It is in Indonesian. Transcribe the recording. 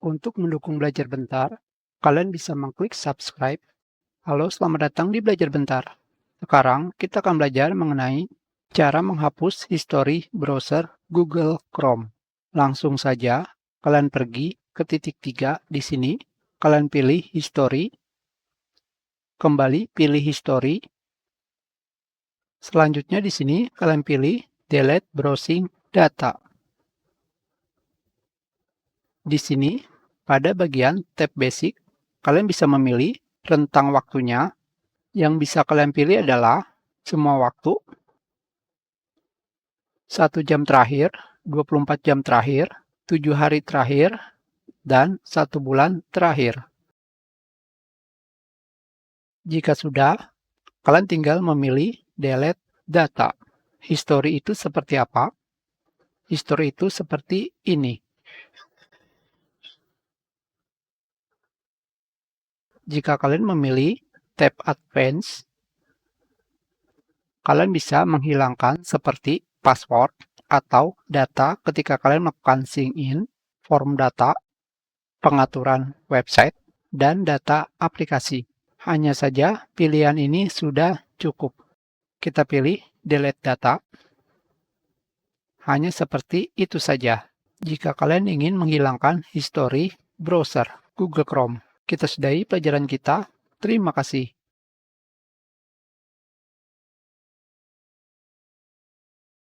Untuk mendukung Belajar Bentar, kalian bisa mengklik subscribe. Halo, selamat datang di Belajar Bentar. Sekarang kita akan belajar mengenai cara menghapus histori browser Google Chrome. Langsung saja, kalian pergi ke titik 3 di sini. Kalian pilih History. Kembali pilih History. Selanjutnya di sini kalian pilih Delete Browsing Data. Di sini, pada bagian tab Basic, kalian bisa memilih rentang waktunya. Yang bisa kalian pilih adalah semua waktu, 1 jam terakhir, 24 jam terakhir, 7 hari terakhir, dan 1 bulan terakhir. Jika sudah, kalian tinggal memilih Delete Data. History itu seperti apa? History itu seperti ini. Jika kalian memilih tab Advance, kalian bisa menghilangkan seperti password atau data ketika kalian melakukan sign in, form data, pengaturan website, dan data aplikasi. Hanya saja pilihan ini sudah cukup. Kita pilih delete data. Hanya seperti itu saja. Jika kalian ingin menghilangkan histori browser Google Chrome. Kita sudahi pelajaran kita. Terima kasih.